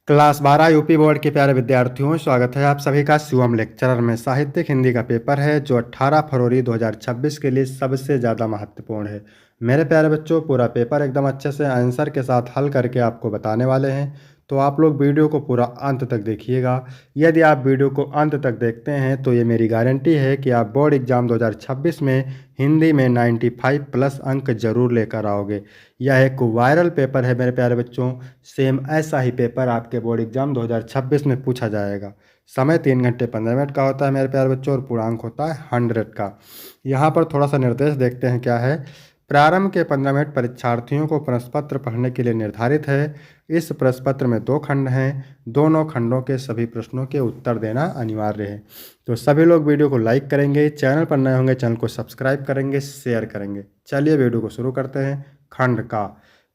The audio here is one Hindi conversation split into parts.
क्लास 12 यूपी बोर्ड के प्यारे विद्यार्थियों, स्वागत है आप सभी का शिवम लेक्चरर में। साहित्यिक हिंदी का पेपर है जो 18 फरवरी 2026 के लिए सबसे ज़्यादा महत्वपूर्ण है। मेरे प्यारे बच्चों, पूरा पेपर एकदम अच्छे से आंसर के साथ हल करके आपको बताने वाले हैं, तो आप लोग वीडियो को पूरा अंत तक देखिएगा। यदि आप वीडियो को अंत तक देखते हैं तो ये मेरी गारंटी है कि आप बोर्ड एग्ज़ाम 2026 में हिंदी में 95 प्लस अंक जरूर लेकर आओगे। यह एक वायरल पेपर है मेरे प्यारे बच्चों। सेम ऐसा ही पेपर आपके बोर्ड एग्जाम 2026 में पूछा जाएगा। समय 3 घंटे 15 मिनट का होता है मेरे प्यारे बच्चों, और पूर्णांक होता है 100 का। यहाँ पर थोड़ा सा निर्देश देखते हैं क्या है। प्रारंभ के 15 मिनट परीक्षार्थियों को प्रश्न पत्र पढ़ने के लिए निर्धारित है। इस प्रश्न पत्र में 2 खंड हैं। दोनों खंडों के सभी प्रश्नों के उत्तर देना अनिवार्य है। तो सभी लोग वीडियो को लाइक करेंगे, चैनल पर नए होंगे चैनल को सब्सक्राइब करेंगे, शेयर करेंगे। चलिए वीडियो को शुरू करते हैं। खंड का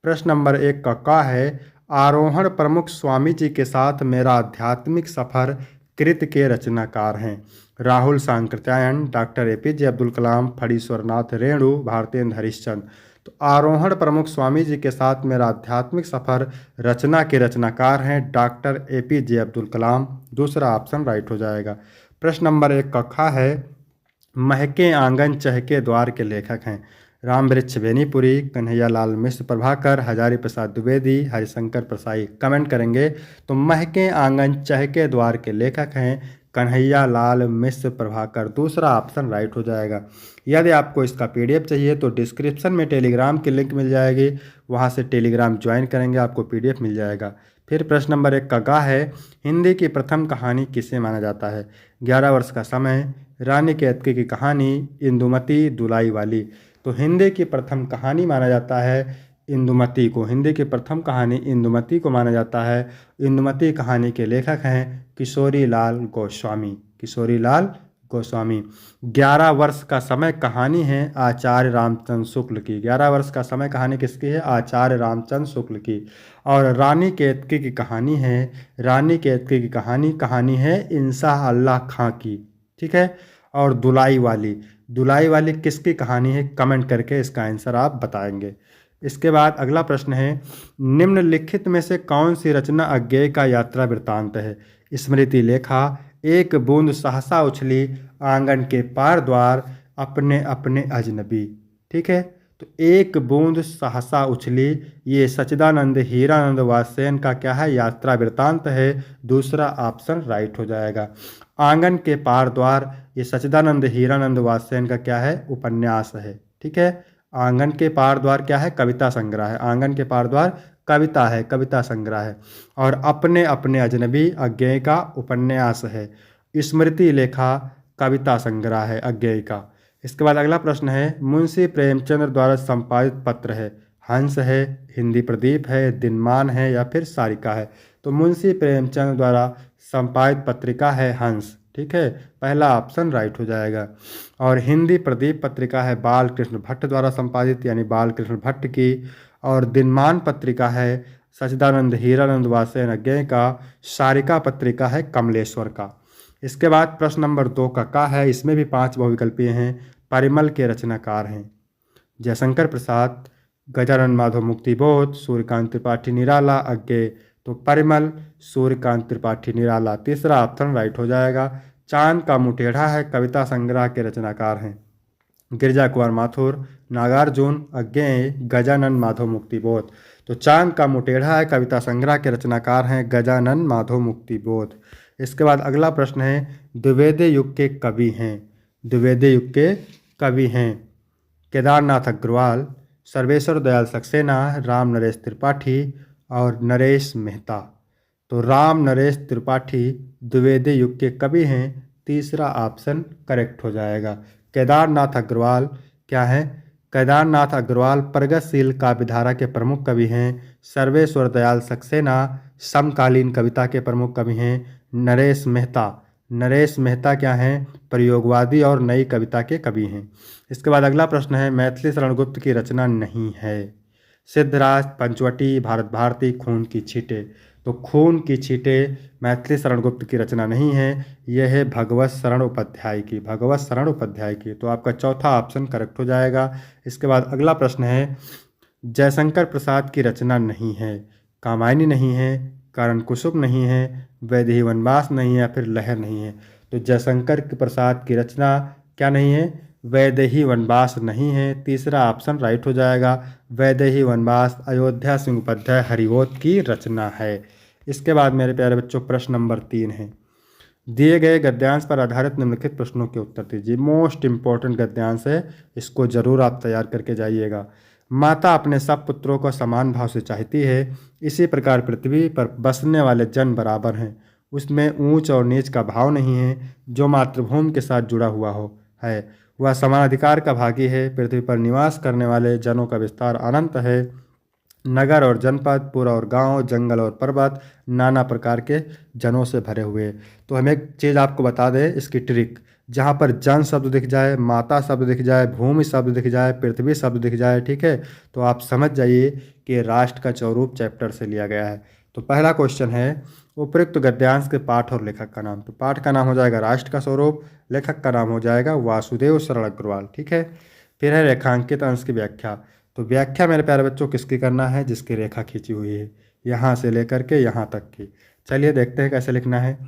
प्रश्न नंबर 1 का है, आरोहण प्रमुख स्वामी जी के साथ मेरा आध्यात्मिक सफर कृत के रचनाकार हैं। Rahul Sankrityayan, doctor APJ Abdul Kalam, Phanishwarnath Renu, Bharatendra Harishchandra. तो आरोहण प्रमुख स्वामी जी के साथ मेरा आध्यात्मिक सफर रचना के रचनाकार हैं डॉक्टर एपीजे अब्दुल कलाम। दूसरा ऑप्शन राइट हो जाएगा। प्रश्न नंबर 1 का है, महके आंगन चहके द्वार के लेखक हैं। राम वृक्ष बेनीपुरी, कन्हैया लाल मिश्र प्रभाकर, हजारी प्रसाद द्विवेदी, हरिशंकर प्रसाई। कमेंट करेंगे तो महके आंगन चहके द्वार के लेखक हैं कन्हैया लाल मिश्र प्रभाकर। दूसरा ऑप्शन राइट हो जाएगा। यदि आपको इसका पीडीएफ चाहिए तो डिस्क्रिप्शन में टेलीग्राम की लिंक मिल जाएगी, वहां से टेलीग्राम ज्वाइन करेंगे आपको पीडीएफ मिल जाएगा। फिर प्रश्न नंबर 1 का है, हिंदी की प्रथम कहानी किसे माना जाता है। 11 वर्ष का समय, रानी केतकी की कहानी, इंदुमती दुलाई वाली। तो हिंदी की प्रथम कहानी माना जाता है इंदुमती को। हिंदी की प्रथम कहानी इंदुमती को माना जाता है। इंदुमती कहानी के लेखक हैं किशोरी लाल गोस्वामी। किशोरी लाल गोस्वामी। 11 वर्ष का समय कहानी है आचार्य रामचंद्र शुक्ल की। 11 वर्ष का समय कहानी किसकी है? आचार्य रामचंद्र शुक्ल की। और रानी केतकी की कहानी है, रानी केतकी की कहानी है इंसाह अल्लाह खां की। ठीक है। और दुलाई वाली किसकी कहानी है? कमेंट करके इसका आंसर आप बताएंगे। इसके बाद अगला प्रश्न है, निम्नलिखित में से कौन सी रचना अज्ञेय का यात्रा वृत्तांत है। स्मृति लेखा, एक बूंद सहसा उछली, आंगन के पार द्वार, अपने अपने अजनबी। ठीक है। तो एक बूंद सहसा उछली, ये सच्चिदानंद हीरानंद वात्स्ययन का क्या है? यात्रा वृत्तांत है। दूसरा ऑप्शन राइट हो जाएगा। आंगन के पार द्वार, ये सच्चिदानंद हीरानंद वात्स्ययन का क्या है? उपन्यास है। ठीक है। आंगन के पार द्वार क्या है? कविता संग्रह है। आंगन के पार द्वार कविता है, कविता संग्रह है। और अपने अपने अजनबी अज्ञेय का उपन्यास है। स्मृति लेखा कविता संग्रह है अज्ञेय का। इसके बाद अगला प्रश्न है, मुंशी प्रेमचंद्र द्वारा संपादित पत्र है। हंस है, हिंदी प्रदीप है, दिनमान है या फिर सारिका है। तो मुंशी प्रेमचंद्र द्वारा संपादित पत्रिका है हंस। ठीक है। पहला ऑप्शन राइट हो जाएगा। और हिंदी प्रदीप पत्रिका है बाल कृष्ण भट्ट द्वारा संपादित, यानी बाल कृष्ण भट्ट की। और दिनमान पत्रिका है सच्चिदानंद हीरानंद वात्स्ययन अज्ञेय का। सारिका पत्रिका है कमलेश्वर का। इसके बाद प्रश्न नंबर 2 का है, इसमें भी 5 बहुविकल्पीय हैं। परिमल के रचनाकार हैं जयशंकर प्रसाद, गजानन माधव मुक्तिबोध, सूर्यकांत त्रिपाठी निराला, अज्ञेय। तो परिमल, सूर्यकांत त्रिपाठी निराला। तीसरा ऑप्शन राइट हो जाएगा। चांद का मुटेढ़ा है कविता संग्रह के रचनाकार हैं गिरजा कुमार माथुर, नागार्जुन, अज्ञेय, गजानन माधव मुक्तिबोध। तो चांद का मुटेढ़ा है कविता संग्रह के रचनाकार हैं गजानन माधव मुक्तिबोध। इसके बाद अगला प्रश्न है, द्विवेदी युग के कवि हैं। द्विवेदी युग के कवि हैं केदारनाथ अग्रवाल, सर्वेश्वर दयाल सक्सेना, राम नरेश त्रिपाठी और नरेश मेहता। तो राम नरेश त्रिपाठी द्विवेदी युग के कवि हैं। तीसरा ऑप्शन करेक्ट हो जाएगा। केदारनाथ अग्रवाल क्या है? केदारनाथ अग्रवाल प्रगतिशील काव्यधारा के प्रमुख कवि हैं। सर्वेश्वर दयाल सक्सेना समकालीन कविता के प्रमुख कवि हैं। नरेश मेहता क्या हैं? प्रयोगवादी और नई कविता के कवि हैं। इसके बाद अगला प्रश्न है, मैथिली शरण गुप्त की रचना नहीं है। सिद्धराज, पंचवटी, भारत भारती, खून की छींटे। तो खून की छींटे मैथिली शरण गुप्त की रचना नहीं है, यह है भगवत शरण उपाध्याय की। भगवत शरण उपाध्याय की। तो आपका चौथा ऑप्शन करेक्ट हो जाएगा। इसके बाद अगला प्रश्न है, जयशंकर प्रसाद की रचना नहीं है। कामायनी नहीं है, कारण कुसुम नहीं है, वैदेही वनवास नहीं है या फिर लहर नहीं है। तो जयशंकर प्रसाद की रचना क्या नहीं है, वैदेही वनवास नहीं है। तीसरा ऑप्शन राइट हो जाएगा, वैदेही वनवास अयोध्या सिंह उपाध्याय हरिओत की रचना है। इसके बाद मेरे प्यारे बच्चों प्रश्न नंबर 3 है, दिए गए गद्यांश पर आधारित निम्नलिखित प्रश्नों के उत्तर दीजिए। मोस्ट इंपॉर्टेंट गद्यांश है, इसको जरूर आप तैयार करके जाइएगा। माता अपने सब पुत्रों को समान भाव से चाहती है, इसी प्रकार पृथ्वी पर बसने वाले जन बराबर हैं, उसमें ऊंच और नीच का भाव नहीं है। जो मातृभूमि के साथ जुड़ा हुआ हो है वह समान अधिकार का भागी है। पृथ्वी पर निवास करने वाले जनों का विस्तार अनंत है। नगर और जनपद, पुर और गांव, जंगल और पर्वत नाना प्रकार के जनों से भरे हुए। तो हम एक चीज़ आपको बता दें इसकी ट्रिक, जहाँ पर जन शब्द दिख जाए, माता शब्द दिख जाए, भूमि शब्द दिख जाए, पृथ्वी शब्द दिख जाए, ठीक है, तो आप समझ जाइए कि राष्ट्र का स्वरूप चैप्टर से लिया गया है। तो पहला क्वेश्चन है, उपयुक्त गद्यांश के पाठ और लेखक का नाम। तो पाठ का नाम हो जाएगा राष्ट्र का स्वरूप, लेखक का नाम हो जाएगा वासुदेव शरण अग्रवाल, ठीक है। फिर है रेखांकित अंश की व्याख्या। तो व्याख्या मेरे प्यारे बच्चों किसकी करना है, जिसकी रेखा खींची हुई है यहाँ से लेकर के यहाँ तक की। चलिए देखते हैं कैसे लिखना है।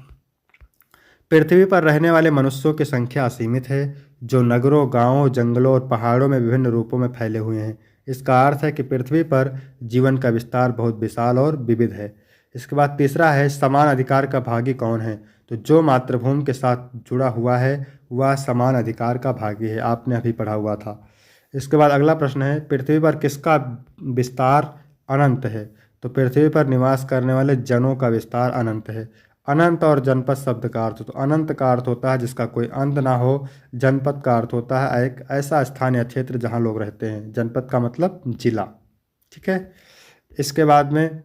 पृथ्वी पर रहने वाले मनुष्यों की संख्या असीमित है, जो नगरों, गांवों, जंगलों और पहाड़ों में विभिन्न रूपों में फैले हुए हैं। इसका अर्थ है कि पृथ्वी पर जीवन का विस्तार बहुत विशाल और विविध है। इसके बाद तीसरा है, समान अधिकार का भागी कौन है। तो जो मातृभूमि के साथ जुड़ा हुआ है वह समान अधिकार का भागी है, आपने अभी पढ़ा हुआ था। इसके बाद अगला प्रश्न है, पृथ्वी पर किसका विस्तार अनंत है। तो पृथ्वी पर निवास करने वाले जनों का विस्तार अनंत है। अनंत और जनपद शब्द का अर्थ, तो अनंत का अर्थ होता है जिसका कोई अंत ना हो, जनपद का अर्थ होता है एक ऐसा स्थान या क्षेत्र जहाँ लोग रहते हैं, जनपद का मतलब जिला, ठीक है। इसके बाद में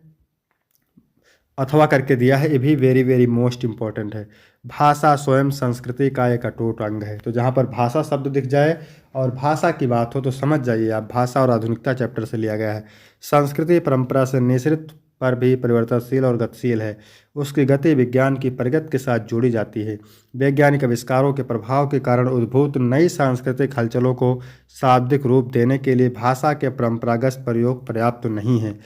अथवा करके दिया है, ये भी वेरी वेरी मोस्ट इंपॉर्टेंट है। भाषा स्वयं संस्कृति का एक अटूट अंग है। तो जहाँ पर भाषा शब्द दिख जाए और भाषा की बात हो तो समझ जाइए आप, भाषा और आधुनिकता चैप्टर से लिया गया है। संस्कृति परंपरा से निश्चित पर भी परिवर्तनशील और गतिशील है। उसकी गति विज्ञान की प्रगति के साथ जोड़ी जाती है। वैज्ञानिक आविष्कारों के प्रभाव के कारण उद्भूत नई सांस्कृतिक हलचलों को शाब्दिक रूप देने के लिए भाषा के परंपरागत प्रयोग पर्याप्त नहीं है।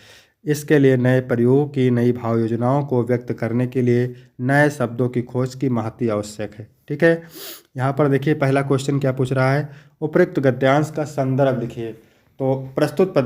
इसके लिए नए प्रयोग की, नई भाव योजनाओं को व्यक्त करने के लिए नए शब्दों की खोज की महती आवश्यक है, ठीक है। यहाँ पर देखिए पहला क्वेश्चन क्या पूछ रहा है, उपयुक्त गद्यांश का संदर्भ लिखिए। तो प्रस्तुत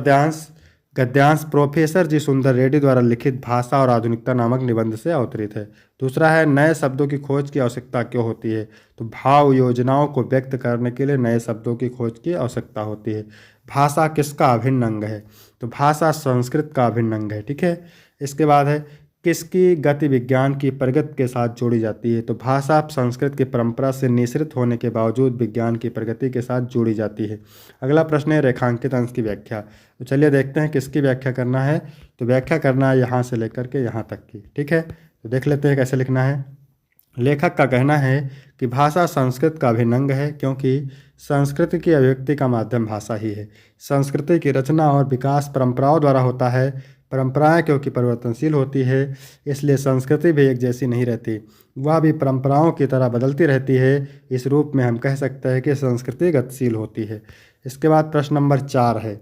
गद्यांश प्रोफेसर जी सुंदर रेड्डी द्वारा लिखित भाषा और आधुनिकता नामक निबंध से अवतरित है। दूसरा है, नए शब्दों की खोज की आवश्यकता क्यों होती है। तो भाव योजनाओं को व्यक्त करने के लिए नए शब्दों की खोज की आवश्यकता होती है। भाषा किसका अभिन्न अंग है। तो भाषा संस्कृत का अभिन्न अंग है, ठीक है। इसके बाद है, किसकी गति विज्ञान की प्रगति के साथ जोड़ी जाती है। तो भाषा संस्कृत की परंपरा से निःसृत होने के बावजूद विज्ञान की प्रगति के साथ जोड़ी जाती है। अगला प्रश्न है, रेखांकित अंश की व्याख्या। तो चलिए देखते हैं किसकी व्याख्या करना है। तो व्याख्या करना है यहाँ से लेकर के यहाँ तक की, ठीक है। तो देख लेते हैं कैसे लिखना है। लेखक का कहना है कि भाषा संस्कृत का अभिन्न अंग है, क्योंकि संस्कृति की अभिव्यक्ति का माध्यम भाषा ही है। संस्कृति की रचना और विकास परंपराओं द्वारा होता है। परंपराएं क्योंकि परिवर्तनशील होती है, इसलिए संस्कृति भी एक जैसी नहीं रहती, वह भी परंपराओं की तरह बदलती रहती है। इस रूप में हम कह सकते हैं कि संस्कृति गतिशील होती है। इसके बाद प्रश्न नंबर 4 है,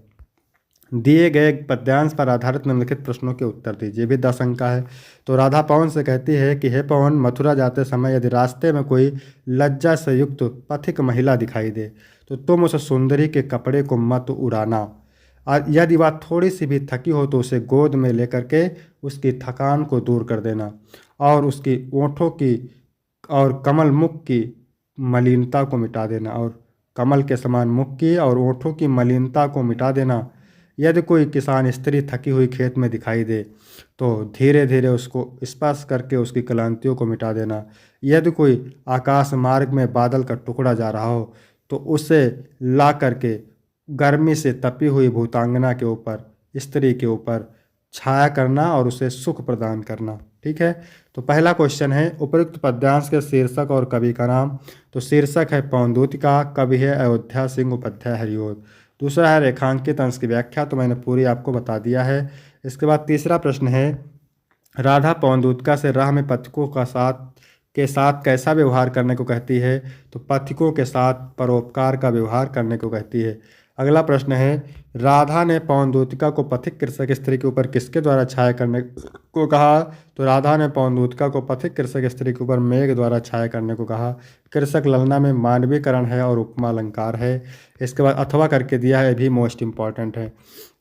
दिए गए पद्यांश पर आधारित निम्नलिखित प्रश्नों के उत्तर दीजिए। भी 10 अंक का है। तो राधा पवन से कहती है कि हे पवन, मथुरा जाते समय यदि रास्ते में कोई लज्जा से युक्त पथिक महिला दिखाई दे तो तुम उस सुंदरी के कपड़े को मत उड़ाना, और यदि वह थोड़ी सी भी थकी हो तो उसे गोद में लेकर के उसकी थकान को दूर कर देना, और उसकी ओंठों की और कमल मुख की मलिनता को मिटा देना, और कमल के समान मुख की और ओंठों की मलिनता को मिटा देना। यदि कोई किसान स्त्री थकी हुई खेत में दिखाई दे तो धीरे धीरे उसको स्पर्श करके उसकी क्लांतियों को मिटा देना। यदि कोई आकाश मार्ग में बादल का टुकड़ा जा रहा हो तो उसे ला करके गर्मी से तपी हुई भूतांगना के ऊपर, स्त्री के ऊपर छाया करना और उसे सुख प्रदान करना, ठीक है। तो पहला क्वेश्चन है, उपयुक्त पद्यांश के शीर्षक और कवि का नाम। तो शीर्षक है पौनद्युतिका, कवि है अयोध्या सिंह उपाध्याय हरिओत। दूसरा है रेखांकित अंश की व्याख्या, तो मैंने पूरी आपको बता दिया है। इसके बाद तीसरा प्रश्न है, राधा पौनद्युतिका से राह में पथिकों के साथ कैसा व्यवहार करने को कहती है। तो पथिकों के साथ परोपकार का व्यवहार करने को कहती है। अगला प्रश्न है, राधा ने पौनद्युतिका को पथिक कृषक स्त्री के ऊपर किसके द्वारा छाया करने को कहा तो राधा ने पौंदूतका को पथिक कृषक स्त्री के ऊपर मेघ द्वारा छाया करने को कहा। कृषक ललना में मानवीकरण है और उपमा अलंकार है। इसके बाद अथवा करके दिया है, ये भी मोस्ट इम्पॉर्टेंट है।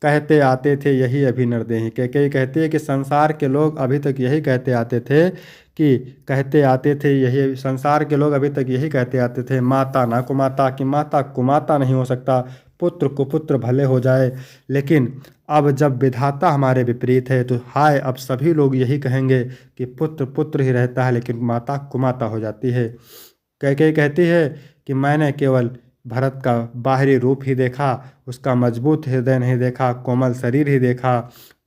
कहते आते थे यही अभी नरदेही, कैकेयी कहती है कि संसार के लोग अभी तक यही कहते आते थे कि कहते आते थे यही संसार के लोग अभी तक यही कहते आते थे, माता ना कुमाता, कि माता कुमाता नहीं हो सकता, पुत्र कुपुत्र भले हो जाए। लेकिन अब जब विधाता हमारे विपरीत है तो हाय अब सभी लोग यही कहेंगे कि पुत्र पुत्र ही रहता है लेकिन माता कुमाता हो जाती है। कैकेयी कहती है कि मैंने केवल भरत का बाहरी रूप ही देखा, उसका मजबूत हृदय नहीं देखा, कोमल शरीर ही देखा,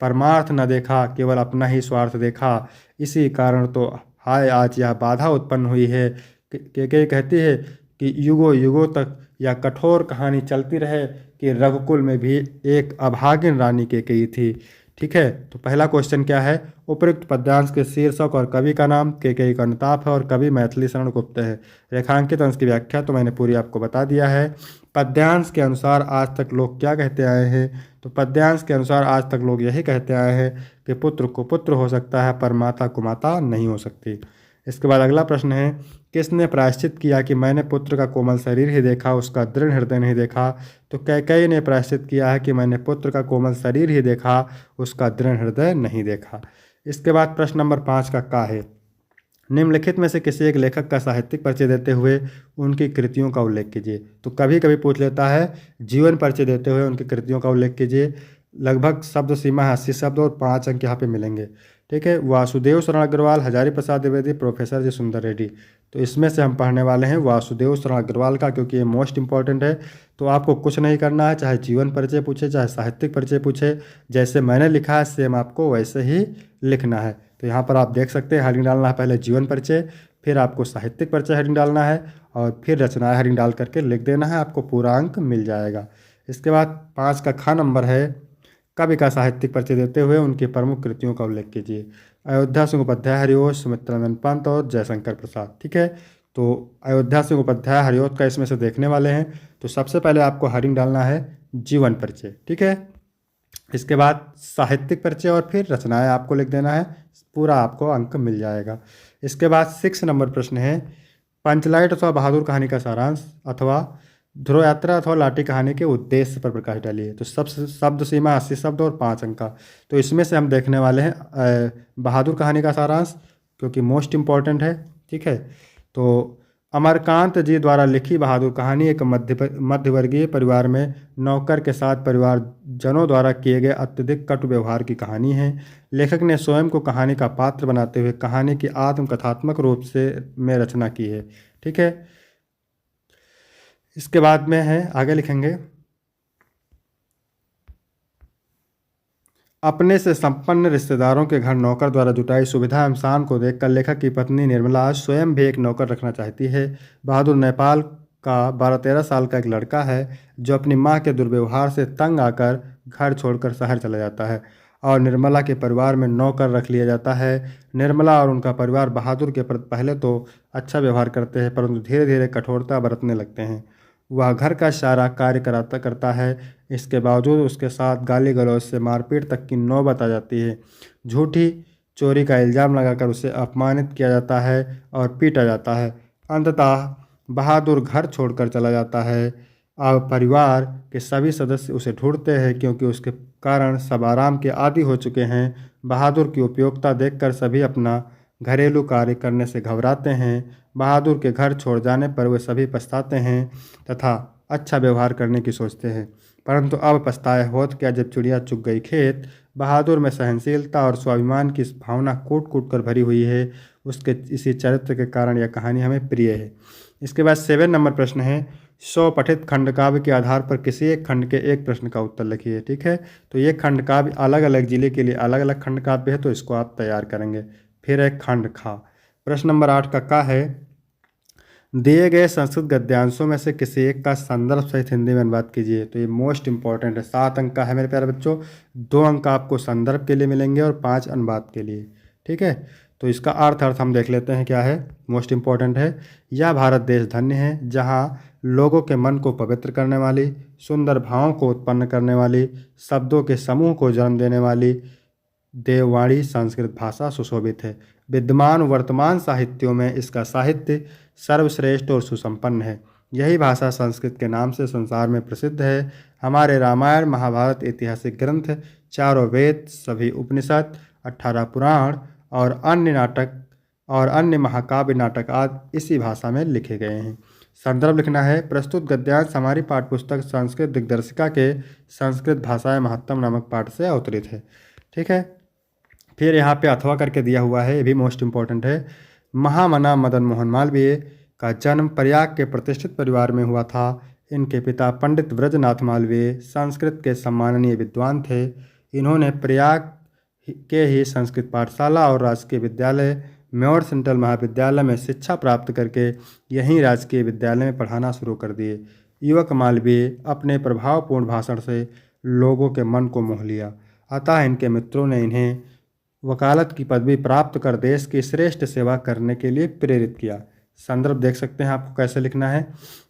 परमार्थ न देखा, केवल अपना ही स्वार्थ देखा। इसी कारण तो हाय आज यह बाधा उत्पन्न हुई है। कैकेयी कहती है कि युगों युगों तक यह कठोर कहानी चलती रहे कि रघुकुल में भी एक अभागिन रानी कैकेयी थी। ठीक है, तो पहला क्वेश्चन क्या है, उपयुक्त पद्यांश के शीर्षक और कवि का नाम। कैकेयी का अनुताप है और कवि मैथिली शरण गुप्त है। रेखांकित अंश की व्याख्या तो मैंने पूरी आपको बता दिया है। पद्यांश के अनुसार आज तक लोग क्या कहते आए हैं, तो पद्यांश के अनुसार आज तक लोग यही कहते आए हैं कि पुत्र को पुत्र हो सकता है पर माता को माता नहीं हो सकती। इसके बाद अगला प्रश्न है, किसने प्रायश्चित किया कि मैंने पुत्र का कोमल शरीर ही देखा, उसका दृढ़ हृदय नहीं देखा। तो कैकेयी ने प्रायश्चित किया है कि मैंने पुत्र का कोमल शरीर ही देखा, उसका दृढ़ हृदय नहीं देखा। इसके बाद प्रश्न नंबर 5 का है, निम्नलिखित में से किसी एक लेखक का साहित्यिक परिचय देते हुए उनकी कृतियों का उल्लेख कीजिए। तो कभी कभी पूछ लेता है, जीवन परिचय देते हुए उनकी कृतियों का उल्लेख कीजिए। लगभग शब्द सीमा है 80 शब्द और 5 अंक यहाँ पे मिलेंगे। ठीक है, वासुदेव शरण अग्रवाल, हजारी प्रसाद द्विवेदी, प्रोफेसर जी सुंदर रेड्डी। तो इसमें से हम पढ़ने वाले हैं वासुदेव शरण अग्रवाल का, क्योंकि ये मोस्ट इंपॉर्टेंट है। तो आपको कुछ नहीं करना है, चाहे जीवन परिचय पूछे चाहे साहित्यिक परिचय पूछे, जैसे मैंने लिखा है सेम आपको वैसे ही लिखना है। तो यहाँ पर आप देख सकते हैं हेडिंग डालना है, पहले जीवन परिचय, फिर आपको साहित्यिक परिचय हेडिंग डालना है और फिर रचनाएं हेडिंग डाल करके लिख देना है, आपको पूरा अंक मिल जाएगा। इसके बाद 5 का ख नंबर है, कवि का साहित्यिक परिचय देते हुए उनकी प्रमुख कृतियों का उल्लेख कीजिए। अयोध्या सिंह उपाध्याय, हरिओश, सुमित्रानंद पंत और जयशंकर प्रसाद। ठीक है, तो अयोध्या सिंह उपाध्याय, हरिओश का इसमें से देखने वाले हैं। तो सबसे पहले आपको हेडिंग डालना है जीवन परिचय। ठीक है, इसके बाद साहित्यिक परिचय और फिर रचनाएं आपको लिख देना है, पूरा आपको अंक मिल जाएगा। इसके बाद 6 नंबर प्रश्न है, पंचलाइट अथवा बहादुर कहानी का सारांश अथवा ध्रुव यात्रा अथवा लाठी कहानी के उद्देश्य पर प्रकाश डालिए। तो सब शब्द सीमा 80 शब्द और 5 अंक का। तो इसमें से हम देखने वाले हैं बहादुर कहानी का सारांश, क्योंकि मोस्ट इम्पॉर्टेंट है। ठीक है, तो अमरकांत जी द्वारा लिखी बहादुर कहानी एक मध्यवर्गीय परिवार में नौकर के साथ परिवारजनों द्वारा किए गए अत्यधिक कटु व्यवहार की कहानी है। लेखक ने स्वयं को कहानी का पात्र बनाते हुए कहानी की आत्मकथात्मक रूप से में रचना की है। ठीक है, इसके बाद में है, आगे लिखेंगे, अपने से संपन्न रिश्तेदारों के घर नौकर द्वारा जुटाई सुविधा एवं शान को देखकर लेखक की पत्नी निर्मला स्वयं भी एक नौकर रखना चाहती है। बहादुर नेपाल का 12-13 साल का एक लड़का है जो अपनी मां के दुर्व्यवहार से तंग आकर घर छोड़कर शहर चला जाता है और निर्मला के परिवार में नौकर रख लिया जाता है। निर्मला और उनका परिवार बहादुर के प्रति पहले तो अच्छा व्यवहार करते हैं, परंतु धीरे धीरे कठोरता बरतने लगते हैं। वह घर का सारा कार्य करता है, इसके बावजूद उसके साथ गाली गलौज से मारपीट तक की नौबत आ जाती है। झूठी चोरी का इल्ज़ाम लगाकर उसे अपमानित किया जाता है और पीटा जाता है। अंततः बहादुर घर छोड़कर चला जाता है। अब परिवार के सभी सदस्य उसे ढूंढते हैं, क्योंकि उसके कारण सब आराम के आदी हो चुके हैं। बहादुर की उपयोगिता देखकर सभी अपना घरेलू कार्य करने से घबराते हैं। बहादुर के घर छोड़ जाने पर वे सभी पछताते हैं तथा अच्छा व्यवहार करने की सोचते हैं, परंतु अब पछताए होत क्या जब चिड़िया चुग गई खेत। बहादुर में सहनशीलता और स्वाभिमान की भावना कूट कूट कर भरी हुई है। उसके इसी चरित्र के कारण यह कहानी हमें प्रिय है। इसके बाद 7 नंबर प्रश्न है, 100 पठित खंड काव्य के आधार पर किसी एक खंड के एक प्रश्न का उत्तर लिखिए। ठीक है, तो ये खंड काव्य अलग अलग जिले के लिए अलग अलग खंड काव्य है, तो इसको आप तैयार करेंगे। फिर है खंड खा। प्रश्न नंबर 8 का है, दिए गए संस्कृत गद्यांशों में से किसी एक का संदर्भ सहित हिंदी में अनुवाद कीजिए। तो ये मोस्ट इंपॉर्टेंट है, 7 अंक का है मेरे प्यारे बच्चों। 2 अंक आपको संदर्भ के लिए मिलेंगे और 5 अनुवाद के लिए। ठीक है, तो इसका अर्थ हम देख लेते हैं क्या है, मोस्ट इंपॉर्टेंट है। यह भारत देश धन्य है जहाँ लोगों के मन को पवित्र करने वाली, सुंदर भावों को उत्पन्न करने वाली, शब्दों के समूह को जन्म देने वाली देववाणी संस्कृत भाषा सुशोभित है। विद्यमान वर्तमान साहित्यों में इसका साहित्य सर्वश्रेष्ठ और सुसंपन्न है। यही भाषा संस्कृत के नाम से संसार में प्रसिद्ध है। हमारे रामायण महाभारत ऐतिहासिक ग्रंथ, चारों वेद, सभी उपनिषद, 18 पुराण और अन्य महाकाव्य नाटक आदि इसी भाषा में लिखे गए हैं। संदर्भ लिखना है। प्रस्तुत गद्यांश हमारी पाठ्यपुस्तक संस्कृत दिग्दर्शिका के संस्कृत भाषाएं महत्तम नामक पाठ से अवतरित है। ठीक है। फिर यहाँ पे अथवा करके दिया हुआ है, ये भी मोस्ट इम्पॉर्टेंट है। महामना मदन मोहन मालवीय का जन्म प्रयाग के प्रतिष्ठित परिवार में हुआ था। इनके पिता पंडित ब्रजनाथ मालवीय संस्कृत के सम्माननीय विद्वान थे। इन्होंने प्रयाग के ही संस्कृत पाठशाला और राजकीय विद्यालय म्योर सेंट्रल महाविद्यालय में शिक्षा प्राप्त करके यहीं राजकीय विद्यालय में पढ़ाना शुरू कर दिए। युवक मालवीय अपने प्रभावपूर्ण भाषण से लोगों के मन को मोह लिया, अतः इनके मित्रों ने इन्हें वकालत की पदवी प्राप्त कर देश की श्रेष्ठ सेवा करने के लिए प्रेरित किया। संदर्भ देख सकते हैं आपको कैसे लिखना है।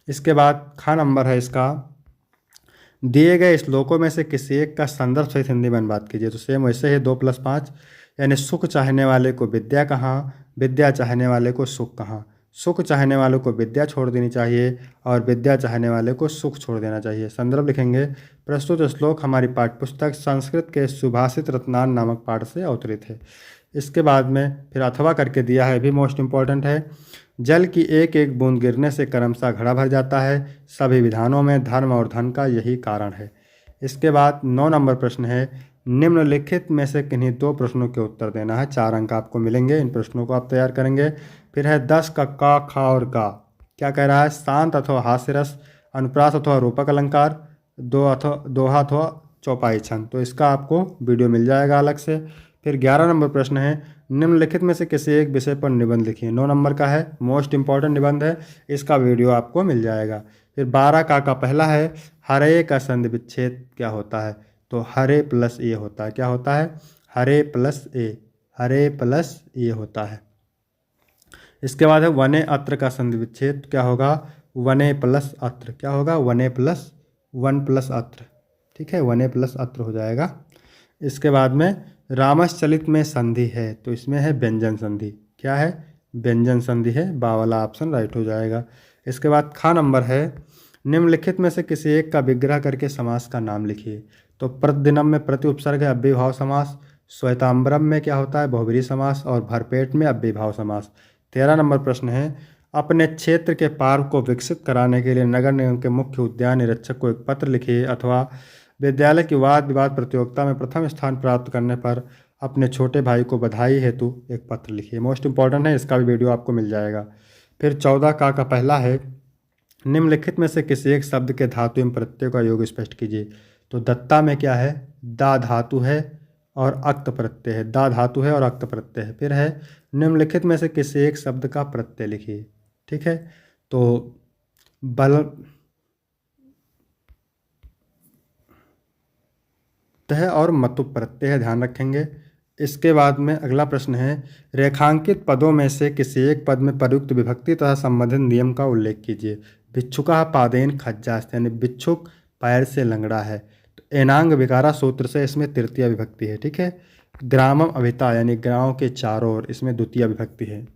इसके बाद खा नंबर है इसका, दिए गए श्लोकों में से किसी एक का संदर्भ सहित हिंदी में अनुवाद कीजिए। तो सेम वैसे है 2+5, यानी सुख चाहने वाले को विद्या कहाँ, विद्या चाहने वाले को सुख कहाँ। सुख चाहने वालों को विद्या छोड़ देनी चाहिए और विद्या चाहने वाले को सुख छोड़ देना चाहिए। संदर्भ लिखेंगे। प्रस्तुत श्लोक हमारी पाठ्यपुस्तक संस्कृत के सुभाषित रत्नान नामक पाठ से अवतरित है। इसके बाद में फिर अथवा करके दिया है, भी मोस्ट इम्पॉर्टेंट है। जल की एक एक बूंद गिरने से क्रमशः घड़ा भर जाता है। सभी विधानों में धर्म और धन का यही कारण है। इसके बाद 9 नंबर प्रश्न है, निम्नलिखित में से किन्हीं 2 प्रश्नों के उत्तर देना है। 4 अंक आपको मिलेंगे, इन प्रश्नों को आप तैयार करेंगे। फिर है 10 का क, ख और गा। क्या कह रहा है? शांत अथवा हास्य रस, अनुप्रास अथवा रूपक अलंकार, दोहा अथवा चौपाई छंद। तो इसका आपको वीडियो मिल जाएगा अलग से। फिर 11 नंबर प्रश्न है, निम्नलिखित में से किसी एक विषय पर निबंध लिखिए। 9 नंबर का है, मोस्ट इंपॉर्टेंट निबंध है, इसका वीडियो आपको मिल जाएगा। फिर 12 का पहला है, हरे का संधि विच्छेद क्या होता है? तो हरे प्लस ए होता है। क्या होता है? हरे प्लस ए, हरे प्लस ए होता है। इसके बाद है वने अत्र का संधि विच्छेद क्या होगा? वने प्लस अत्र। क्या होगा? वने प्लस वन प्लस अत्र। ठीक है, वने प्लस अत्र हो जाएगा। इसके बाद में रामश्चलित में संधि है, तो इसमें है व्यंजन संधि। क्या है? व्यंजन संधि है। बा वाला ऑप्शन राइट हो जाएगा। इसके बाद खा नंबर है, निम्नलिखित में से किसी एक का विग्रह करके समास का नाम लिखिए। तो प्रतिदिनम में प्रति उपसर्ग है अव्ययीभाव समास, श्वेतांबरम में क्या होता है? बहुब्रीहि समास, और भरपेट में अव्ययीभाव समास। 13 नंबर प्रश्न है, अपने क्षेत्र के पार्क को विकसित कराने के लिए नगर निगम के मुख्य उद्यान निरीक्षक को एक पत्र लिखिए, अथवा विद्यालय की वाद विवाद प्रतियोगिता में प्रथम स्थान प्राप्त करने पर अपने छोटे भाई को बधाई हेतु एक पत्र लिखिए। मोस्ट इंपॉर्टेंट है, इसका भी वीडियो आपको मिल जाएगा। फिर 14 का पहला है, निम्नलिखित में से किसी एक शब्द के धातु एवं प्रत्यय का योग स्पष्ट कीजिए। तो दत्ता में क्या है? दा धातु है और अक्त प्रत्यय है। दा धातु है और अक्त प्रत्यय है। फिर है, निम्नलिखित में से किसी एक शब्द का प्रत्यय लिखिए। ठीक है, तो बल है और मतु प्रत्यय है, ध्यान रखेंगे। इसके बाद में अगला प्रश्न है, रेखांकित पदों में से किसी एक पद में प्रयुक्त विभक्ति तथा संबंधित नियम का उल्लेख कीजिए। भिक्षुका पादेन खज्जास्ते, यानी भिक्षुक पैर से लंगड़ा है। तो एनांग विकारा सूत्र से इसमें तृतीय विभक्ति है। ठीक है, ग्रामम अभिता, यानी गांव के चारों ओर, इसमें द्वितीय विभक्ति है।